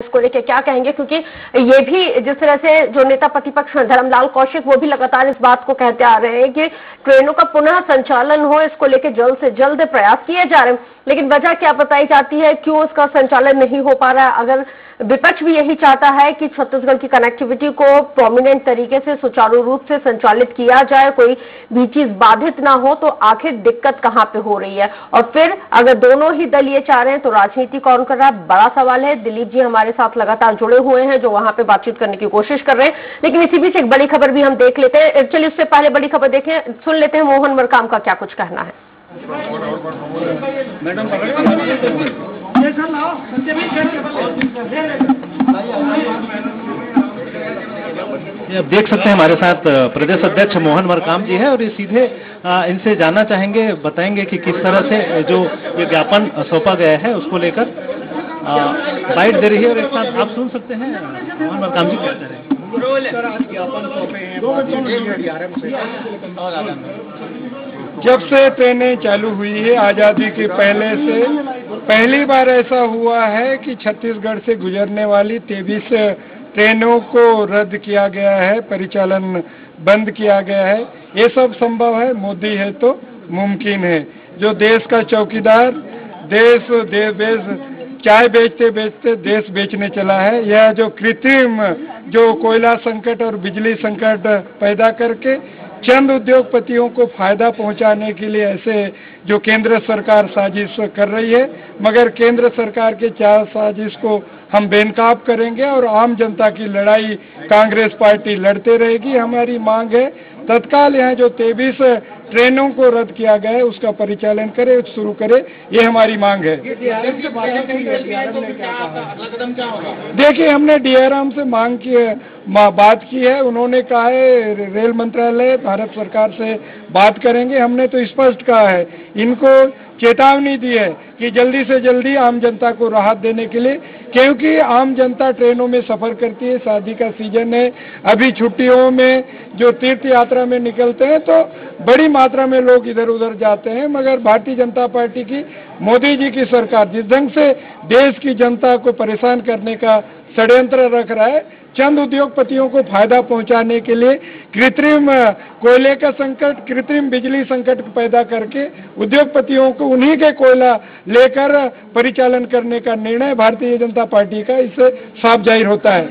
इसको लेके क्या कहेंगे, क्योंकि ये भी जिस तरह से जो नेता प्रतिपक्ष हैं धर्मलाल कौशिक वो भी लगातार इस बात को कहते आ रहे हैं कि ट्रेनों का पुनः संचालन हो, इसको लेके जल्द से जल्द प्रयास किए जा रहे हैं, लेकिन वजह क्या बताई जाती है, क्यों इसका संचालन नहीं हो पा रहा है। अगर विपक्ष भी यही चाहता है कि छत्तीसगढ़ की कनेक्टिविटी को प्रोमिनेंट तरीके से सुचारू रूप से संचालित किया जाए, कोई भी चीज बाधित ना हो, तो आखिर दिक्कत कहां पे हो रही है। और फिर अगर दोनों ही दल ये चाह रहे हैं तो राजनीति कौन कर रहा है, बड़ा सवाल है। दिलीप जी हमारे साथ लगातार जुड़े हुए हैं जो वहां पे बातचीत करने की कोशिश कर रहे हैं, लेकिन इसी बीच एक बड़ी खबर भी हम देख लेते हैं। चलिए उससे पहले बड़ी खबर देखें, सुन लेते हैं मोहन मरकाम का क्या कुछ कहना है। मैडम आप देख सकते हैं हमारे साथ प्रदेश अध्यक्ष मोहन मरकाम जी है और ये सीधे इनसे जानना चाहेंगे, बताएंगे कि किस तरह से जो ये ज्ञापन सौंपा गया है उसको लेकर बाइट दे रही है। और एक साथ आप सुन सकते हैं मोहन मरकाम जी कहते हैं जब से ट्रेनें चालू हुई है आज़ादी के पहले से पहली बार ऐसा हुआ है कि छत्तीसगढ़ से गुजरने वाली 23 ट्रेनों को रद्द किया गया है, परिचालन बंद किया गया है। ये सब संभव है, मोदी है तो मुमकिन है। जो देश का चौकीदार देश चाय बेचते बेचते देश बेचने चला है, यह जो कृत्रिम जो कोयला संकट और बिजली संकट पैदा करके चंद उद्योगपतियों को फायदा पहुंचाने के लिए ऐसे जो केंद्र सरकार साजिश कर रही है, मगर केंद्र सरकार के चार साजिश को हम बेनकाब करेंगे और आम जनता की लड़ाई कांग्रेस पार्टी लड़ते रहेगी। हमारी मांग है तत्काल यहाँ जो 23 ट्रेनों को रद्द किया गया है उसका परिचालन करे, शुरू करे, ये हमारी मांग है। देखिए हमने डीआरएम से बात की है, उन्होंने कहा है रेल मंत्रालय भारत सरकार से बात करेंगे। हमने तो स्पष्ट कहा है, इनको चेतावनी दी है कि जल्दी से जल्दी आम जनता को राहत देने के लिए, क्योंकि आम जनता ट्रेनों में सफर करती है, शादी का सीजन है, अभी छुट्टियों में जो तीर्थ यात्रा में निकलते हैं तो बड़ी मात्रा में लोग इधर उधर जाते हैं। मगर भारतीय जनता पार्टी की, मोदी जी की सरकार जिस ढंग से देश की जनता को परेशान करने का षड्यंत्र रख रहा है, चंद उद्योगपतियों को फायदा पहुंचाने के लिए कृत्रिम कोयले का संकट, कृत्रिम बिजली संकट पैदा करके उद्योगपतियों को उन्हीं के कोयला लेकर परिचालन करने का निर्णय भारतीय जनता पार्टी का इससे साफ जाहिर होता है।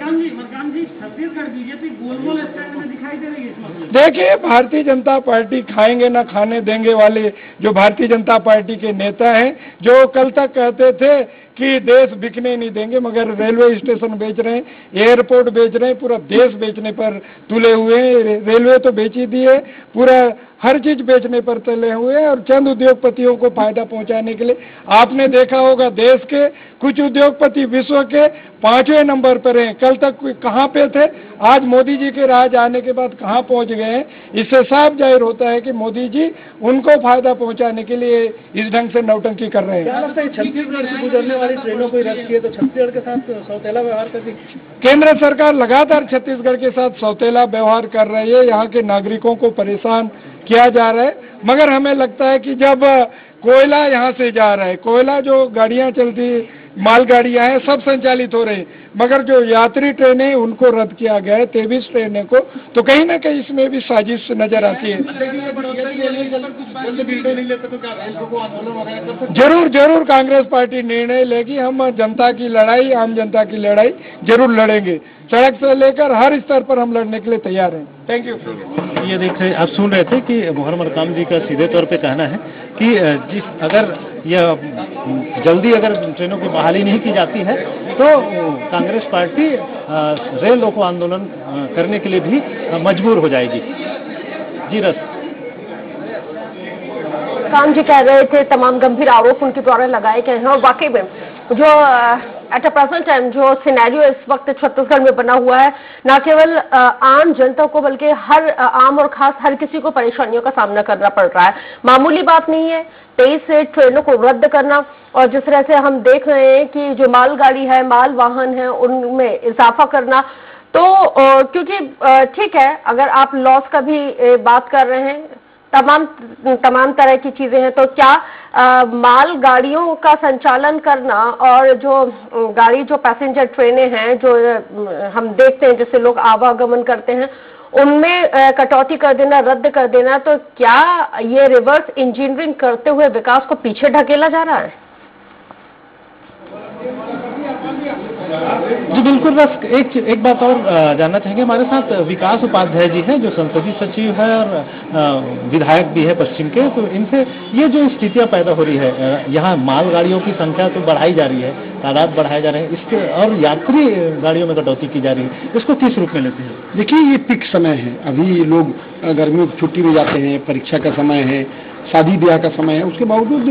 देखिए भारतीय जनता पार्टी खाएंगे ना खाने देंगे वाले जो भारतीय जनता पार्टी के नेता हैं, जो कल तक कहते थे कि देश बिकने नहीं देंगे, मगर रेलवे स्टेशन बेच रहे हैं, एयरपोर्ट बेच रहे हैं, पूरा देश बेचने पर तुले हुए हैं। रेलवे तो बेच ही दी है, पूरा हर चीज बेचने पर तुले हुए हैं और चंद उद्योगपतियों को फायदा पहुंचाने के लिए। आपने देखा होगा देश के कुछ उद्योगपति विश्व के 5वें नंबर पर हैं, कल तक कहां पे थे, आज मोदी जी के राज आने के बाद कहां पहुंच गए हैं। इससे साफ जाहिर होता है कि मोदी जी उनको फायदा पहुंचाने के लिए इस ढंग से नौटंकी कर रहे हैं। क्या लगता है छत्तीसगढ़ से गुजरने वाली ट्रेनों को रद्द किए तो छत्तीसगढ़ के साथ सौतेला व्यवहार कर रही है? केंद्र सरकार लगातार छत्तीसगढ़ के साथ सौतेला व्यवहार कर रही है, यहाँ के नागरिकों को परेशान किया जा रहा है। मगर हमें लगता है कि जब कोयला यहाँ से जा रहा है, कोयला जो गाड़ियाँ चलती मालगाड़ियाँ हैं सब संचालित हो रही, मगर जो यात्री ट्रेनें उनको रद्द किया गया है 23 ट्रेनें को, तो कहीं ना कहीं इसमें भी साजिश नजर आती है। जरूर कांग्रेस पार्टी निर्णय लेगी, हम जनता की लड़ाई, आम जनता की लड़ाई जरूर लड़ेंगे, सड़क से लेकर हर स्तर पर हम लड़ने के लिए तैयार हैं। Thank you. ये देख रहे, आप सुन रहे थे कि मोहन मरकाम जी का सीधे तौर पे कहना है कि अगर यह जल्दी अगर ट्रेनों की बहाली नहीं की जाती है तो कांग्रेस पार्टी रेल रोको आंदोलन करने के लिए भी मजबूर हो जाएगी। जी रस काम जी कह रहे थे तमाम गंभीर आरोप उनके द्वारा लगाए गए हैं और वाकई में जो एट अ प्रेजेंट टाइम जो सिनेरियो इस वक्त छत्तीसगढ़ में बना हुआ है, न केवल आम जनता को बल्कि हर आम और खास हर किसी को परेशानियों का सामना करना पड़ रहा है। मामूली बात नहीं है 23 ट्रेनों को रद्द करना, और जिस तरह से हम देख रहे हैं कि जो मालगाड़ी है, माल वाहन है, उनमें इजाफा करना, तो क्योंकि ठीक है अगर आप लॉस का भी बात कर रहे हैं तमाम तरह की चीजें हैं। तो क्या माल गाड़ियों का संचालन करना और जो गाड़ी जो पैसेंजर ट्रेनें हैं जो हम देखते हैं जिससे लोग आवागमन करते हैं उनमें कटौती कर देना, रद्द कर देना, तो क्या ये रिवर्स इंजीनियरिंग करते हुए विकास को पीछे ढकेला जा रहा है? जी बिल्कुल। बस एक बात और जानना चाहेंगे, हमारे साथ विकास उपाध्याय जी हैं जो संसदीय सचिव है और विधायक भी है पश्चिम के। तो इनसे ये जो स्थितियां पैदा हो रही है, यहाँ मालगाड़ियों की संख्या तो बढ़ाई जा रही है, तादाद बढ़ाए जा रहे हैं, इसके और यात्री गाड़ियों में कटौती की जा रही है, इसको किस रूप में लेते हैं? देखिए, ये पीक समय है, अभी लोग गर्मियों की छुट्टी में जाते हैं, परीक्षा का समय है, शादी ब्याह का समय है, उसके बावजूद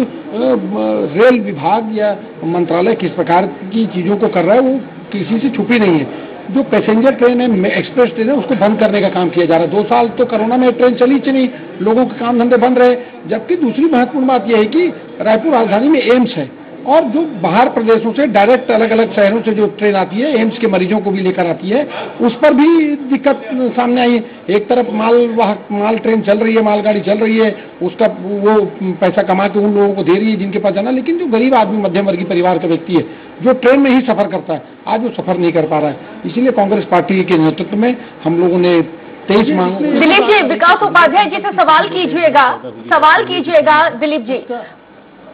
रेल विभाग या मंत्रालय किस प्रकार की चीजों को कर रहा है वो किसी से छुपी नहीं है। जो पैसेंजर ट्रेन है, एक्सप्रेस ट्रेन है, उसको बंद करने का काम किया जा रहा है। 2 साल तो कोरोना में ट्रेन चली नहीं, लोगों के काम धंधे बंद रहे। जबकि दूसरी महत्वपूर्ण बात यह है कि रायपुर राजधानी में एम्स है और जो बाहर प्रदेशों से डायरेक्ट अलग अलग शहरों से जो ट्रेन आती है, एम्स के मरीजों को भी लेकर आती है, उस पर भी दिक्कत सामने आई है। एक तरफ माल ट्रेन चल रही है, मालगाड़ी चल रही है, उसका वो पैसा कमा के उन लोगों को दे रही है जिनके पास जाना, लेकिन जो गरीब आदमी, मध्यम वर्गीय परिवार का व्यक्ति है जो ट्रेन में ही सफर करता है, आज वो सफर नहीं कर पा रहा है। इसीलिए कांग्रेस पार्टी के नेतृत्व में हम लोगों ने 23 मांग। दिलीप जी, विकास उपाध्याय जी से सवाल कीजिएगा।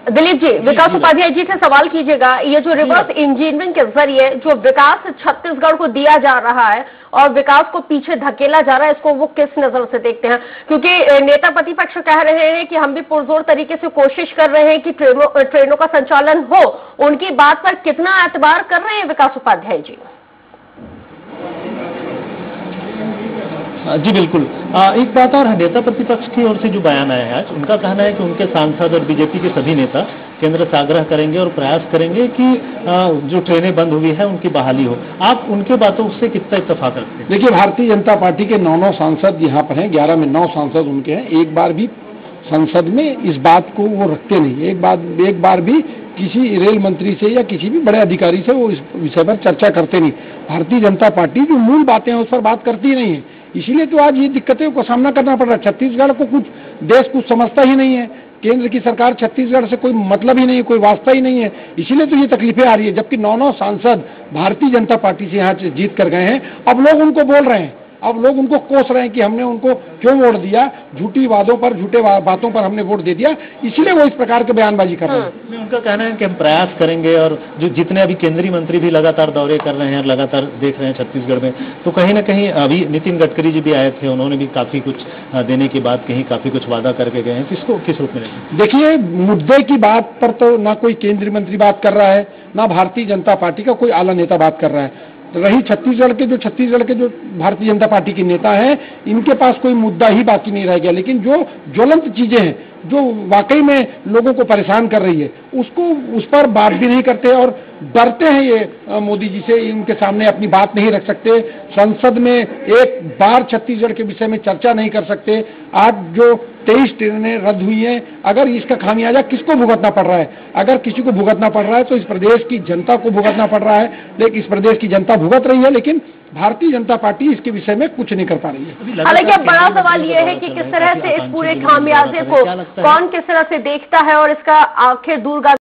दिलीप जी, विकास उपाध्याय जी से सवाल कीजिएगा। ये जो रिवर्स इंजीनियरिंग के जरिए जो विकास छत्तीसगढ़ को दिया जा रहा है और विकास को पीछे धकेला जा रहा है, इसको वो किस नजर से देखते हैं? क्योंकि नेता प्रतिपक्ष कह रहे हैं कि हम भी पुरजोर तरीके से कोशिश कर रहे हैं कि ट्रेनों का संचालन हो। उनकी बात पर कितना एतबार कर रहे हैं विकास उपाध्याय जी? जी बिल्कुल। एक बात और है, नेता प्रतिपक्ष की ओर से जो बयान आया है आज, उनका कहना है कि उनके सांसद और बीजेपी के सभी नेता केंद्र से आग्रह करेंगे और प्रयास करेंगे कि जो ट्रेनें बंद हुई है उनकी बहाली हो। आप उनके बातों से कितना इत्तेफाक रखते हैं? देखिए, भारतीय जनता पार्टी के 9 सांसद यहाँ पर हैं, 11 में 9 सांसद उनके हैं। एक बार भी संसद में इस बात को वो रखते नहीं, एक बार भी किसी रेल मंत्री से या किसी भी बड़े अधिकारी से वो इस विषय पर चर्चा करते नहीं। भारतीय जनता पार्टी जो मूल बातें हैं उस पर बात करती नहीं है, इसीलिए तो आज ये दिक्कतों का सामना करना पड़ रहा है। छत्तीसगढ़ को देश कुछ समझता ही नहीं है, केंद्र की सरकार छत्तीसगढ़ से कोई मतलब ही नहीं है, कोई वास्ता ही नहीं है, इसीलिए तो ये तकलीफें आ रही है। जबकि 9 सांसद भारतीय जनता पार्टी से यहाँ जीत कर गए हैं, अब लोग उनको बोल रहे हैं, अब लोग उनको कोस रहे हैं कि हमने उनको क्यों वोट दिया, झूठी वादों पर, झूठे बातों पर हमने वोट दे दिया, इसीलिए वो इस प्रकार के बयानबाजी कर रहे हैं। उनका कहना है कि हम प्रयास करेंगे और जो जितने अभी केंद्रीय मंत्री भी लगातार दौरे कर रहे हैं, लगातार देख रहे हैं छत्तीसगढ़ में, तो कहीं ना कहीं अभी नितिन गडकरी जी भी आए थे, उन्होंने भी काफी कुछ देने की बात कही, काफी कुछ वादा करके गए हैं। इसको किस रूप में लेंगे? देखिए, मुद्दे की बात पर तो ना कोई केंद्रीय मंत्री बात कर रहा है, ना भारतीय जनता पार्टी का कोई आला नेता बात कर रहा है। रही छत्तीसगढ़ के जो भारतीय जनता पार्टी के नेता हैं, इनके पास कोई मुद्दा ही बाकी नहीं रह गया। लेकिन जो ज्वलंत चीजें हैं, जो वाकई में लोगों को परेशान कर रही है, उस पर बात भी नहीं करते और डरते हैं ये मोदी जी से, इनके सामने अपनी बात नहीं रख सकते, संसद में एक बार छत्तीसगढ़ के विषय में चर्चा नहीं कर सकते। आज जो 23 ट्रेनें रद्द हुई हैं, अगर इसका खामियाजा किसको भुगतना पड़ रहा है? अगर किसी को भुगतना पड़ रहा है तो इस प्रदेश की जनता को भुगतना पड़ रहा है, लेकिन इस प्रदेश की जनता भुगत रही है, लेकिन भारतीय जनता पार्टी इसके विषय में कुछ नहीं कर पा रही है। हालांकि अब बड़ा सवाल ये है कि किस तरह से इस पूरे खामियाजे को कौन किस तरह से देखता है और इसका आखिर दूरगामी